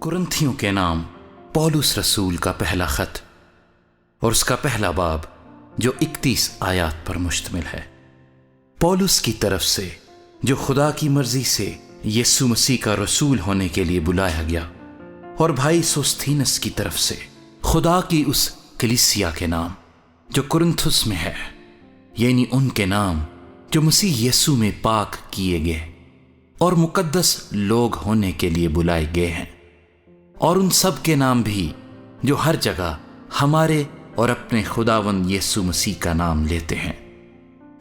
कुरिन्थियों के नाम पौलुस रसूल का पहला खत और उसका पहला बाब जो 31 आयात पर मुश्तमिल है। पौलुस की तरफ से जो खुदा की मर्जी से यीशु मसीह का रसूल होने के लिए बुलाया गया, और भाई सोस्थीनस की तरफ से खुदा की उस कलीसिया के नाम जो कुरिन्थुस में है, यानी उनके नाम जो मसीह यीशु में पाक किए गए और मुकद्दस लोग होने के लिए बुलाए गए हैं, और उन सब के नाम भी जो हर जगह हमारे और अपने खुदावंद यीशु मसीह का नाम लेते हैं।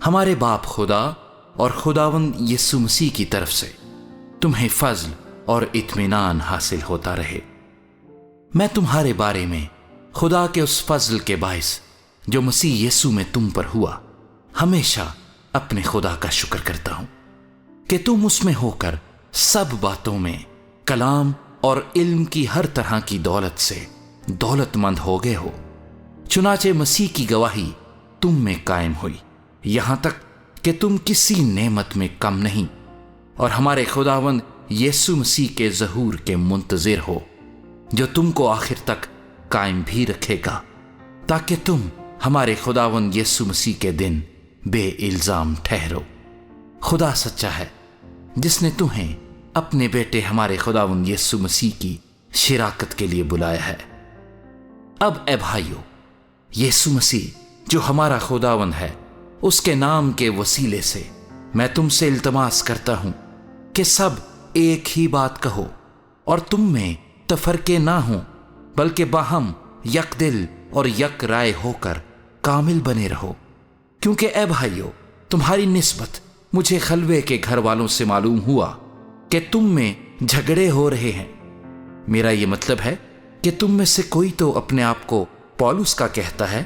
हमारे बाप खुदा और खुदावंद यीशु मसीह की तरफ से तुम्हें फजल और इत्मीनान हासिल होता रहे। मैं तुम्हारे बारे में खुदा के उस फजल के बाइस जो मसीह यीशु में तुम पर हुआ हमेशा अपने खुदा का शुक्र करता हूं कि तुम उसमें होकर सब बातों में कलाम और इल्म की हर तरह की दौलत से दौलतमंद हो गए हो। चुनाचे मसीह की गवाही तुम में कायम हुई, यहां तक कि तुम किसी नेमत में कम नहीं, और हमारे खुदावंद यीशु मसीह के ज़हूर के मुंतज़िर हो, जो तुमको आखिर तक कायम भी रखेगा, ताकि तुम हमारे खुदावंद यीशु मसीह के दिन बेइल्जाम ठहरो। खुदा सच्चा है जिसने तुम्हें अपने बेटे हमारे खुदावंद यीशु मसीह की शिराकत के लिए बुलाया है। अब ए भाइयों, यीशु मसीह जो हमारा खुदावंद है, उसके नाम के वसीले से मैं तुमसे इल्तमास करता हूं कि सब एक ही बात कहो और तुम में तफरके ना हो, बल्कि बाहम यक दिल और यक राय होकर कामिल बने रहो। क्योंकि ए भाइयों, तुम्हारी निस्बत मुझे खलवे के घर वालों से मालूम हुआ कि तुम में झगड़े हो रहे हैं। मेरा यह मतलब है कि तुम में से कोई तो अपने आप को पौलुस का कहता है,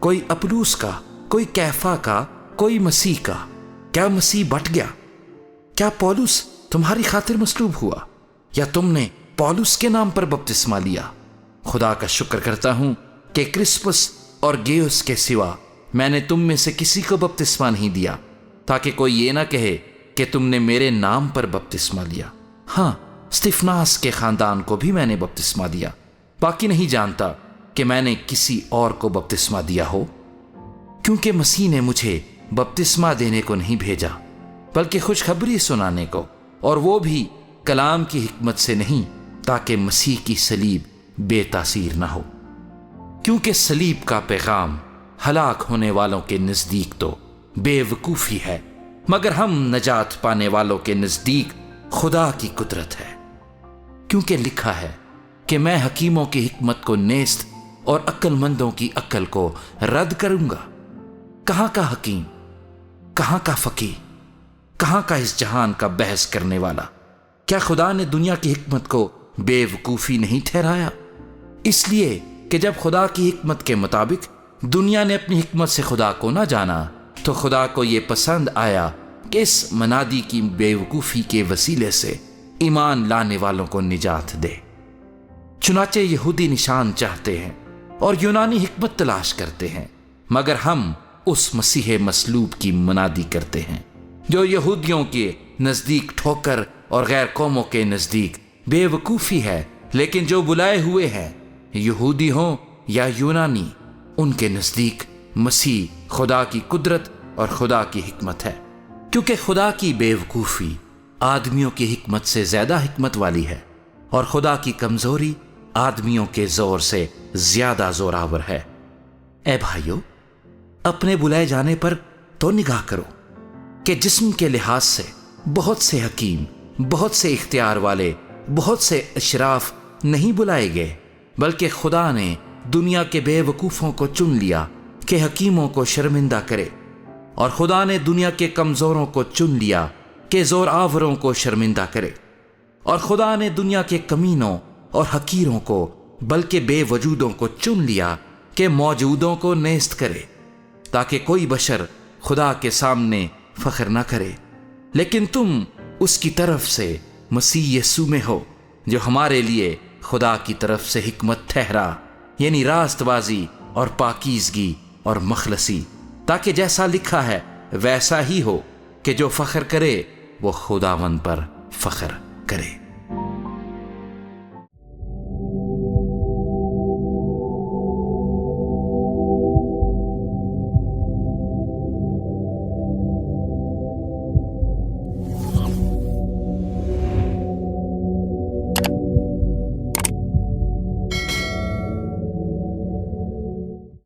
कोई अपुल्लोस का, कोई कैफा का, कोई मसीह का। क्या मसीह बट गया? क्या पौलुस तुम्हारी खातिर मसलूब हुआ, या तुमने पौलुस के नाम पर बपतिस्मा लिया? खुदा का शुक्र करता हूं कि क्रिस्पस और गेयुस के सिवा मैंने तुम में से किसी को बपतिस्मा नहीं दिया, ताकि कोई ये ना कहे कि तुमने मेरे नाम पर बपतिस्मा लिया। हां, स्तिफनास के खानदान को भी मैंने बपतिस्मा दिया, बाकी नहीं जानता कि मैंने किसी और को बपतिस्मा दिया हो, क्योंकि मसीह ने मुझे बपतिस्मा देने को नहीं भेजा, बल्कि खुशखबरी सुनाने को, और वो भी कलाम की हिकमत से नहीं, ताकि मसीह की सलीब बेतासीर ना हो। क्योंकि सलीब का पैगाम हलाक होने वालों के नजदीक तो बेवकूफी है, मगर हम नजात पाने वालों के नजदीक खुदा की कुदरत है। क्योंकि लिखा है कि मैं हकीमों की हिकमत को नेस्त और अक्लमंदों की अक्ल को रद्द करूंगा। कहां का हकीम, कहां का फकीह, कहां का इस जहान का बहस करने वाला? क्या खुदा ने दुनिया की हिकमत को बेवकूफी नहीं ठहराया? इसलिए कि जब खुदा की हिकमत के मुताबिक दुनिया ने अपनी हिकमत से खुदा को ना जाना, तो खुदा को यह पसंद आया कि इस मनादी की बेवकूफी के वसीले से ईमान लाने वालों को निजात दे। चुनाचे यहूदी निशान चाहते हैं और यूनानी हिकमत तलाश करते हैं, मगर हम उस मसीह मसलूब की मनादी करते हैं, जो यहूदियों के नजदीक ठोकर और गैर कौमों के नजदीक बेवकूफी है, लेकिन जो बुलाए हुए हैं, यहूदी हों या यूनानी, उनके नजदीक मसीह खुदा की कुदरत और खुदा की हिकमत है। क्योंकि खुदा की बेवकूफी आदमियों की हिकमत से ज्यादा हिकमत वाली है, और खुदा की कमजोरी आदमियों के जोर से ज्यादा जोरावर है। ए भाइयों, अपने बुलाए जाने पर तो निगाह करो कि जिस्म के लिहाज से बहुत से हकीम, बहुत से इख्तियार वाले, बहुत से अशराफ नहीं बुलाए गए, बल्कि खुदा ने दुनिया के बेवकूफों को चुन लिया कि हकीमों को शर्मिंदा करे, और खुदा ने दुनिया के कमजोरों को चुन लिया कि जोर आवरों को शर्मिंदा करे, और खुदा ने दुनिया के कमीनों और हकीरों को, बल्कि बेवजूदों को चुन लिया कि मौजूदों को नेस्त करे, ताकि कोई बशर खुदा के सामने फख्र ना करे। लेकिन तुम उसकी तरफ से मसीह यीशु में हो, जो हमारे लिए खुदा की तरफ से हिकमत ठहरा, यानी रास्तबाजी और पाकीज़गी और मखलसी, ताकि जैसा लिखा है वैसा ही हो कि जो फख्र करे वो खुदावंद पर फख्र करे।